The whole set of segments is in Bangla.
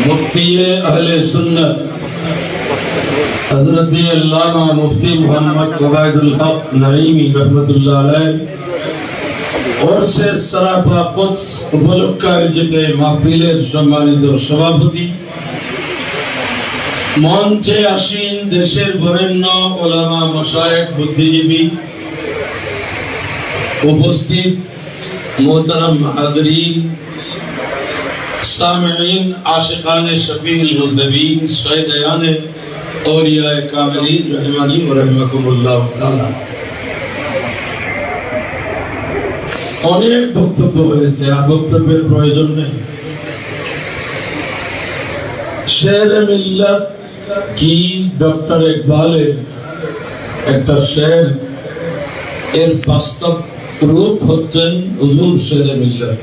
मुफ्ती अहले सुन्नत हजरत अल्लामा मुफ्ती मोहम्मद उबैदुल हक नईमी रहमतुल्लाह अलैह और से सराफा कुद्स उपलक्ष्य आयोजित महफिलेर सम्मानित सभापति मंचे आसीन देशेर बरेण्य उलामा मशाइख बुद्धिजीवी उपस्थित मोहतरम हाज़रीन सामिईन आशिकाने शफीउल मुज़नबीन सय्यदाने औलियाए कामिलीन रहमानी व रहमकुमुल्लाह ताआला। অনেক বক্তব্য হয়েছে, আর বক্তব্যের প্রয়োজন নেই। শেরে মিল্লাত কি ডক্টর ইকবালের একটা শের, এর বাস্তব রূপ হচ্ছেন হুজুর শেরে মিল্লাত।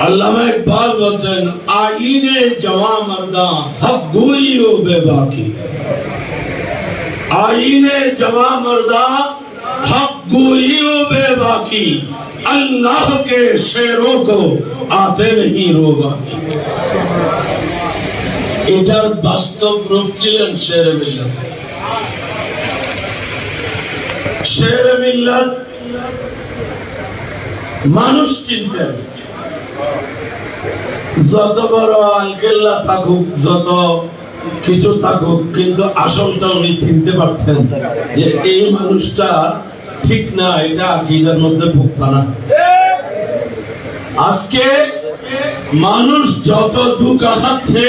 अल्लामा इकबाल বলেন आईने जवा मर्दा हक गोई ओ बेबाकी, आईने जवा मर्दा हक गोई ओ बेबाकी, अल्लाह के शेरों को आते नहीं रोबाकी। এটার বাস্তব রূপ ছিলেন শেরে মিল্লাত। শেরে মিল্লাত মানুষ চিনতেন, যত বড় আলকেল্লা থাকুক, যত কিছু থাকুক, কিন্তু আসলটা উনি চিনতে পারতেন যে এই মানুষটা ঠিক না, এটা আকীদার মধ্যে ভুক্ত না। আজকে মানুষ যত দুঃখ খাচ্ছে,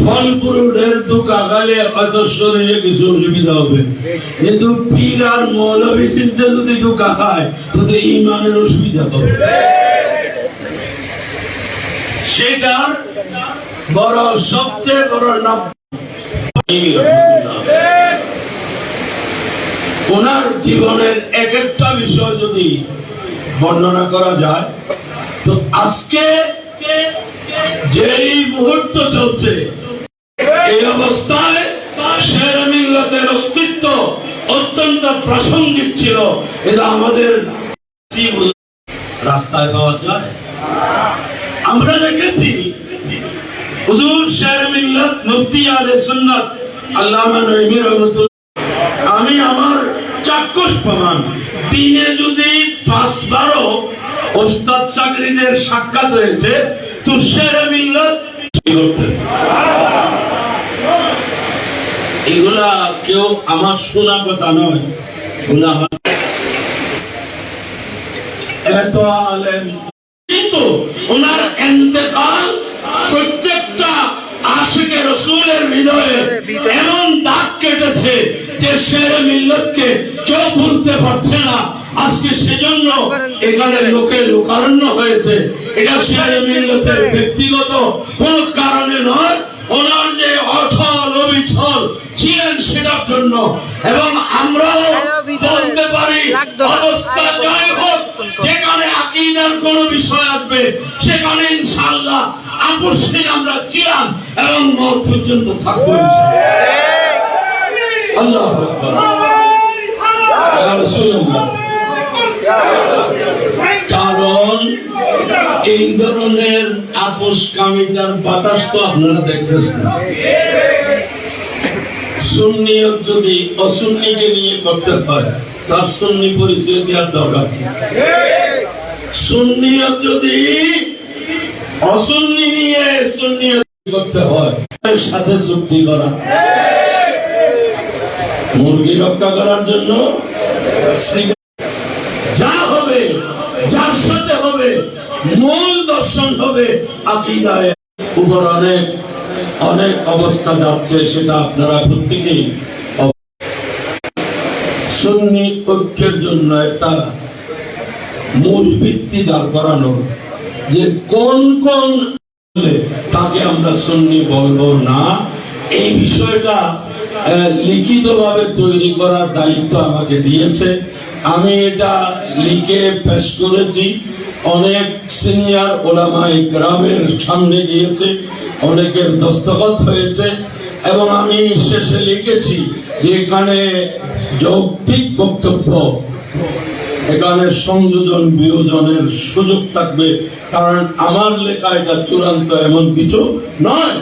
ফল ফ্রুটের দুঃখ আগালে হয়তো শরীরে কিছু অসুবিধা হবে, কিন্তু পীর আর মৌলবী চিনতে যদি দুঃখ খায় তাতে ইমানের অসুবিধা হবে। সেটার বড় সবচেয়ে বড় নাম ওনার জীবনের এক একটা বিষয় যদি বর্ণনা করা যায়, তো আজকে যেই মুহূর্ত চলছে এই অবস্থায় শেরে মিল্লাতের অস্তিত্ব অত্যন্ত প্রাসঙ্গিক ছিল। এটা আমাদের রাস্তায় পাওয়া যায়। আমরা দেখেছি হুজুর শেরে মিল্লাত মুফতি আহলে সুন্নাত আল্লামা নঈমী রহমাতুল্লাহ, আমি আমার চাক্ষুষ প্রমাণ, দিনে যদি ৫-১২ ওস্তাদ শাগরিদের সাক্ষাৎ হয়েছে, তো শেরে মিল্লাত করতেন। এগুলা কেউ আমার শোনা কথা নয়, এগুলা আমার এত আলেম, কিন্তু ওনার ইন্তেকাল প্রত্যেকটা আশিকে রাসূলের হৃদয়ে এমন দাগ কেটেছে যে শেরে মিল্লাতকে কেউ ভুলতে পারছে না। আজকে সেজন্য এখানে লোকের লোকারণ্য হয়েছে। এটা শেরে মিল্লাতের ব্যক্তিগত কোন কারণে নয়, ওনার যে অচল অবিচল ছিলেন সেটার জন্য। এবং আমরাও বলতে পারি অবস্থা যাই হোক, যেখানে আকীদার কোন বিষয় আসবে সেখানে ইনশাআল্লাহ আপোষহীন আমরা ছিলাম এবং মওত পর্যন্ত থাকবো ইনশাআল্লাহ। আল্লাহু আকবার, ইয়া রাসূলুল্লাহ। কারণ এই ধরনের আপোষকামিতার বাতাস তো আপনারা দেখতেছেন। সুন্নিয়ত যদি অসুন্নিকে নিয়ে করতে হয়, তার সুন্নি পরিচয় দেওয়ার দরকার। সুন্নিয়ত যদি অসুন্নি নিয়ে সুন্নিয়ত করতে হয়, এর সাথে চুক্তি করা, মুরগি রক্ষা করার জন্য যা হবে, যার সাথে হবে, মূল দর্শন হবে আকীদায় উপর অনেক অনেক অবস্থা যাচ্ছে, সেটা আপনারা প্রত্যেকেই। সুন্নি ঐক্যের জন্য একটা মূল ভিত্তি দাঁড় করানো, যে কোন কোন তাকে আমরা সুন্নি বলবো না, এই বিষয়টা লিখিতভাবে তৈরি করার দায়িত্ব আমাকে দিয়েছে। আমি এটা লিখে পেশ করেছি, অনেক সিনিয়র ওলামায়ে কেরামের সামনে গিয়েছে, অনেকের দস্তখত হয়েছে, এবং আমি শেষে লিখেছি যে এখানে যৌক্তিক বক্তব্য এখানে সংযোজন বিয়োজনের সুযোগ থাকবে, কারণ আমার লেখা এটা চূড়ান্ত এমন কিছু নয়।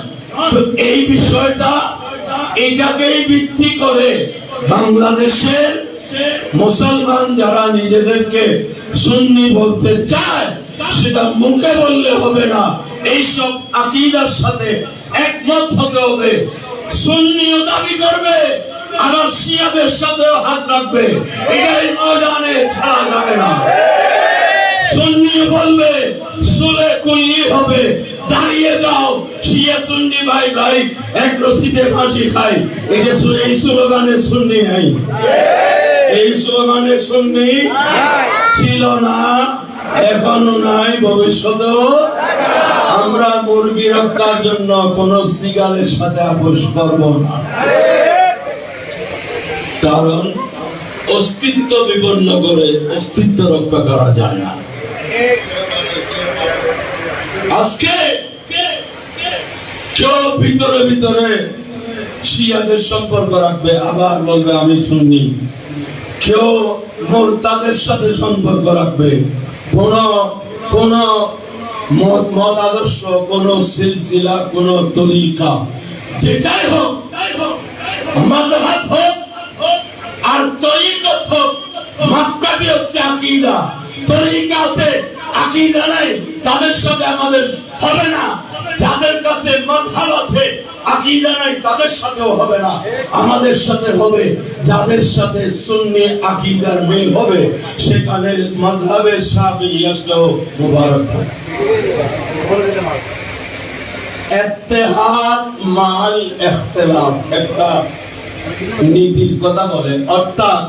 তো এই বিষয়টা এটাকেই ভিত্তি করে বাংলাদেশের মুসলমান যারা নিজেদেরকে সুন্নি বলতে চায়, সেটা মুখে বললে হবে না, এইসব আকীদার সাথে একমত হতে হবে। সুন্নিও দাবি করবে, আবার শিয়াদের সাথেও হাত রাখবে, এটাই ময়দানে ছাড়া যাবে না। সুন্নিও বলবে সুলে কুল্লি হবে, দাঁড়িয়ে যাও, শিয়া সুন্নি ভাই ভাই এক রশিতে ফাঁসি খাই, এটা এই স্লোগানে সুন্নি নাই, এই স্লোগানে সুন্নি ছিল না, এখনো নাই, ভবিষ্যতেও। আমরা মুরগি রক্ষার জন্য কোন সিগারের সাথে আপোষ করব না, কারণ অস্তিত্ব বিপন্ন করে অস্তিত্ব রক্ষা করা যায় না। আজকে কেউ ভিতরে ভিতরে শিয়াদের সম্পর্ক রাখবে, আবার বলবে আমি সুন্নি। কেউ মুরতাদের সাথে সম্পর্ক রাখবে, কোন মত আদর্শ, কোন সিলসিলা, কোন তরিকা, যেটাই হোক, মাযহাব হোক আর তরিকত হোক, মাপকাঠি হচ্ছে আকীদা। তরিকা আছে, আকীদা নাই, তাদের সাথে আমাদের হবে না। যাদের কাছে মাযহাব আছে, আকীদা নাই, তাদের সাথেও হবে না। আমাদের সাথে হবে যাদের সাথে সুন্নি আকীদার মিল হবে, সেখানে মাযহাবের সাথে আসলেও মুবারক। ইত্তেহাদ মাল ইখতিলাফ একটা নীতির কথা বলে, অর্থাৎ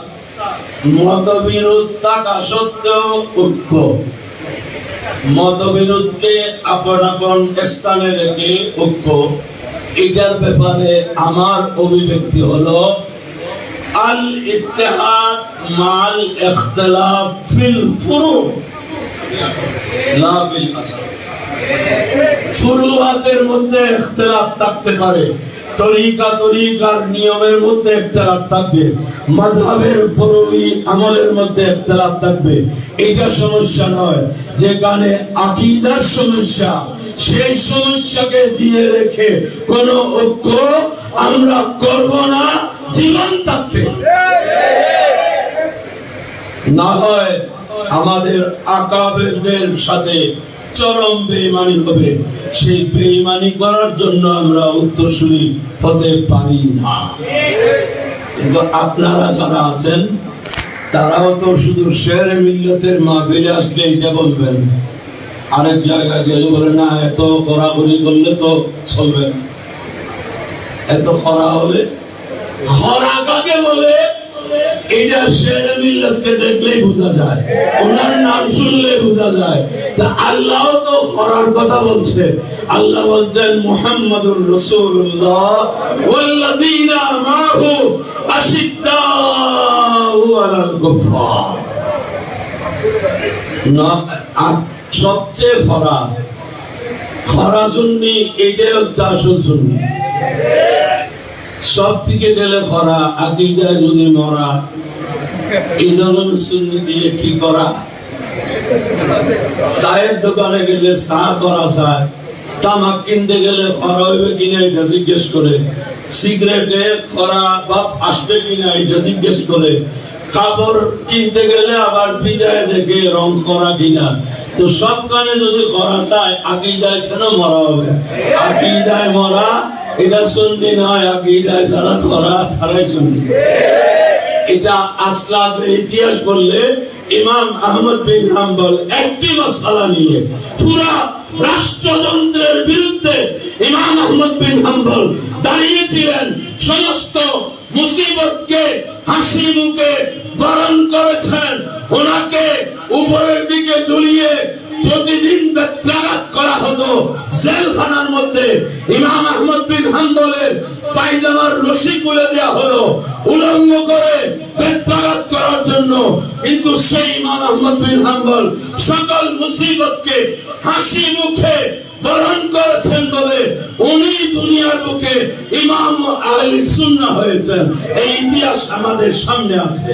মতবিরোধ থাকা সত্ত্বেও ঐক্য। মতবিরোধকে আপন আপন স্থানে রেখে ঐক্য, এটার ব্যাপারে আমার অভিব্যক্তি হলো আল ইত্তেহাদ মাল ইখতিলাফ ফিল ফুরু লা বিল আসল। ফুরুয়াতের মধ্যে ইখতিলাফ থাকতে পারে, তরিকার নিয়মের মধ্যে ইখতিলাফ থাকবে, মাযহাবের ফুরুই আমলের মধ্যে ইখতিলাফ থাকবে, এটা সমস্যা নয়। যেখানে আকীদার সমস্যা, সেই সমস্যাকে দিয়ে রেখে কোন ঐক্য আমরা করব না জীবন থাকতে। না হয় আমাদের আকাবেরদের সাথে চরম বেঈমানি হবে, সেই বেঈমানি করার জন্য আমরা উত্তরসূরি হতে পারি না। কিন্তু আপনারা যারা আছেন, তারাও তো শুধু শেরে মিল্লাতের মাহফিলে আসলে এটা বলবেন, আরেক জায়গায় গেলে বলে না এত খরাখরি করলে তো চলবে না, এত খরা হলে, খরা কাকে বলে এটা শেরে মিল্লাতকে দেখলেই বোঝা যায়, ওনার নাম শুনলে বোঝা যায়। তা আল্লাহ তো খরার কথা বলছে, আল্লাহ বলছেন মুহাম্মাদুর রাসূলুল্লাহ ওয়াল্লাযীনা মাহু আশিদ্দাউ আলাল কুফার। না, সবচেয়ে খরা সুন্নি, এটাই হচ্ছে আসল সুন্নি। সব দিকে গেলে খরা, আকীদায় যদি মরা, এই ধরনের সুন্নি দিয়ে কি করা? চায়ের দোকানে গেলে চা করা চায়, তামাক কিনতে গেলে খরা হইবে কিনা এটা জিজ্ঞেস করে, সিগারেটে খরা বা আসবে কিনা এটা জিজ্ঞেস করে, কাপড় কিনতে গেলে আবার বিজায় দেখে রং করা কিনা। তো সব কানে যদি করা চায়, আকীদায় কেন মরা হবে? আকীদায় মরা এটা সুন্নি নয়, আকীদায় যারা করা তারাই সুন্নি। এটা আসলাফের ইতিহাস বললে ইমাম আহমদ বিন হাম্বল একটি মাসআলা নিয়ে পুরা রাষ্ট্রযন্ত্রের বিরুদ্ধে ইমাম আহমদ বিন হাম্বল দাঁড়িয়েছিলেন, সমস্ত মুসিবতকে হাসি মুখে বরণ করেছেন। ওনাকে উপরের দিকে ঝুলিয়ে প্রতিদিন বেত্রাঘাত করা হতো জেলখানার মধ্যে। ইমাম আহমদ বিন হাম্বলের পায়জামার রশি খুলে দেওয়া হলো উলঙ্গ করে বেত্রাঘাত করার জন্য, কিন্তু সেই ইমাম আহমদ বিন হাম্বল সকল মুসিবতকে হাসি মুখে বরণ করেছেন বলে উনি দুনিয়ার বুকে ইমাম আহলে সুন্নাহ হয়েছেন। এই ইতিহাস আমাদের সামনে আছে।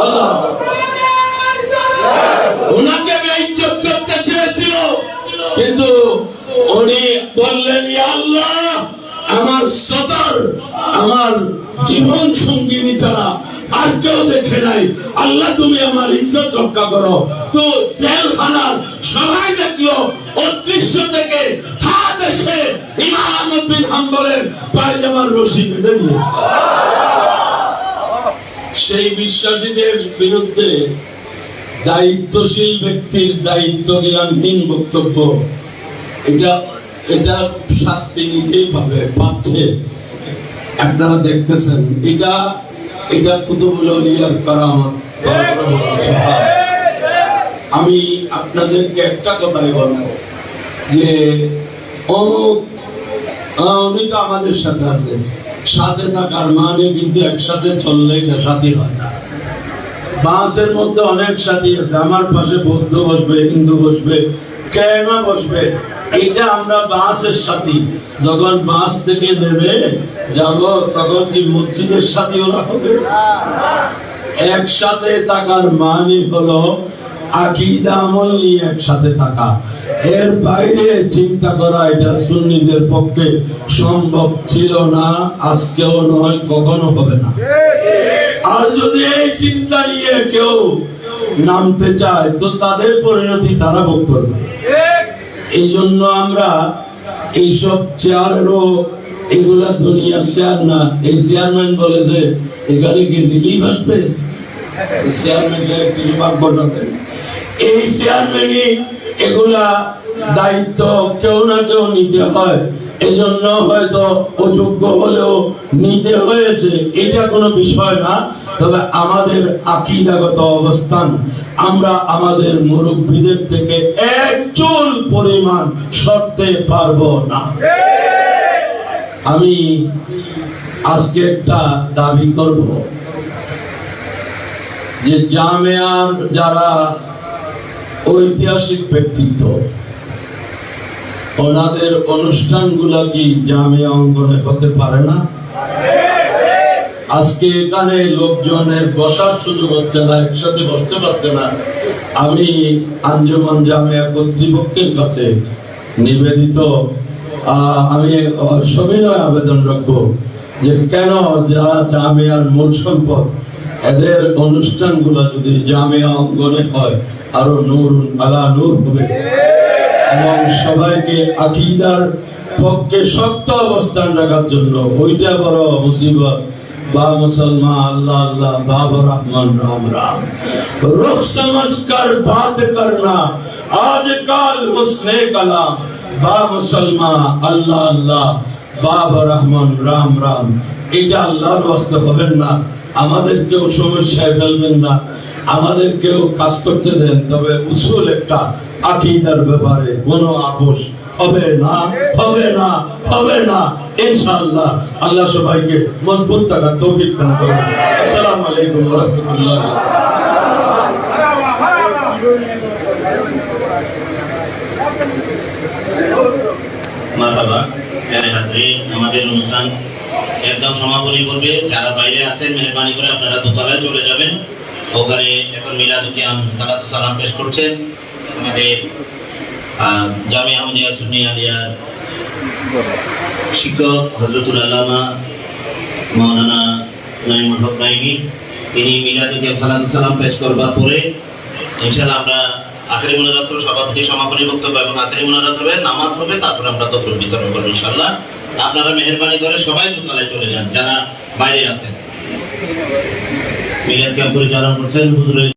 আল্লাহ ওনাকে বেইজ্জত করতে চেয়েছিল, কিন্তু উনি বললেন, ইয়া আল্লাহ, আমার সদর, আমার জীবন সঙ্গিনী ছাড়া আর কেউ দেখে নাই, আল্লাহ তুমি আমার ইজ্জত রক্ষা করো। তো জেলখানার সবাই দেখলো অদৃশ্য থেকে হাত এসে ইমাম আহমদ বিন হাম্বলের পায়জামার রশি বেঁধে দিয়েছে। সেই বিশ্বাসীদের বিরুদ্ধে দায়িত্বশীল ব্যক্তির দায়িত্ব জ্ঞানহীন বক্তব্য, এটা শাস্তি নিজেই পাচ্ছে। আপনারা দেখতেছেন, এটা কুতুবুল আউলিয়ার কারামত। আমি আপনাদেরকে একটা কথাই বলবো যে উনি তো আমাদের সাথে আছে, সাথে থাকার মানে কিন্তু একসাথে চললে এটা সাথী হয় না। বাসের মধ্যে অনেক সাথী আছে, আমার পাশে বৌদ্ধ বসবে, হিন্দু বসবে, কেন বসবে, এটা আমরা বাসের সাথী। যখন বাস থেকে নেমে যাব তখন কি মসজিদের সাথী ওরা হবে? একসাথে থাকার মানে হলো আকীদা আমল নিয়ে একসাথে থাকা। এর বাইরে চিন্তা করা এটা সুন্নিদের পক্ষে সম্ভব ছিল না, আজকেও নয়, কখনো হবে না। আর যদি এই চিন্তা নিয়ে কেউ নামতে চায় তো তাদের পরিণতি তারা ভোগ করবে। এই জন্য আমরা এইসব চেয়ারেরও, এগুলা দুনিয়ার চেয়ার না। এই চেয়ারম্যান বলে যে এখানে কি রিলিফ আসবে, চেয়ারম্যান কিছু ভাগ্য দেন। এই চেয়ারম্যানই এগুলা দায়িত্ব কেউ না কেউ নিতে হয়, এজন্য হয়তো অযোগ্য হলেও নিতে হয়েছে, এটা কোনো বিষয় না। তবে আমাদের আকীদাগত অবস্থান, আমরা আমাদের মুরব্বীদের থেকে এক চুল পরিমাণ সরতে পারবো না। আমি আজকে একটা দাবি করব যে জামিয়ার যারা ঐতিহাসিক ব্যক্তিত্ব, ওনাদের অনুষ্ঠানগুলা কি জামিয়া অঙ্গনে হতে পারে না? আজকে এখানে লোকজনের বসার সুযোগ হচ্ছে না, একসাথে বসতে পারছে না। আমি আঞ্জুমান জামিয়া কর্তৃপক্ষের কাছে নিবেদিত, আমি সবিনয় আবেদন রাখবো যে কেন যারা জামিয়ার মূল সম্পদ, এদের অনুষ্ঠানগুলো যদি জামিয়া অঙ্গনে হয় আরো নূর আলা নূর হবে, এবং সবাইকে আকীদার পক্ষে শক্ত অবস্থান রাখার জন্য। ওইটা বড় মুসিবত। বা মুসলমান আল্লাহ আল্লাহ, বাবা রহমান রাম রাম, रुख समझ कर बात करना आजकल हुस्ने कलाम, বা মুসলমান আল্লাহ আল্লাহ, বাবা রহমান রাম রাম। এটা আল্লাহর ওয়াস্তে হবেন না, আমাদেরকেও সমস্যায় ফেলবেন না, আমাদেরকেও কাজ করতে দেন। তবে উসুল একটা আকীদার ব্যাপারে কোনো আপোষ হবে না, হবে না, হবে না ইনশাআল্লাহ। আল্লাহ সবাইকে মজবুত থাকার তৌফিক দান করুন। আসসালামু আলাইকুম ওয়া রাহমাতুল্লাহ। মারহাবা, প্যারে হাজরিন, আমাদের অনুষ্ঠান একদম সমাপনী করবে। যারা বাইরে আছেন মেহরবানি করে আপনারা দোতলায় চলে যাবেন, ওখানে এখন মিলাদুল কিয়াম সালাতু সালাম পেশ করছেন আমাদের জামিয়া আহমদিয়া সুন্নি আলিয়ার শিক্ষক হযরতুল আল্লামা মাওলানা নাঈমুল হক নাঈমী। তিনি মিলাদুল কিয়াম সালাতু সালাম পেশ করবার পরে ইনশাআল্লাহ আমরা আখেরি মুনাজাত করব, সভাপতি সমাপনী বক্তব্য এবং আখেরি মুনাজাত হবে, নামাজ হবে, তারপরে আমরা তকবীর বিতরণ করব ইনশাআল্লাহ। আপনারা মেহেরবানি করে সবাই দোতলায় চলে যান যারা বাইরে আছেন। মিলাদ ক্যাম্প পরিচালনা করছেন হুজুর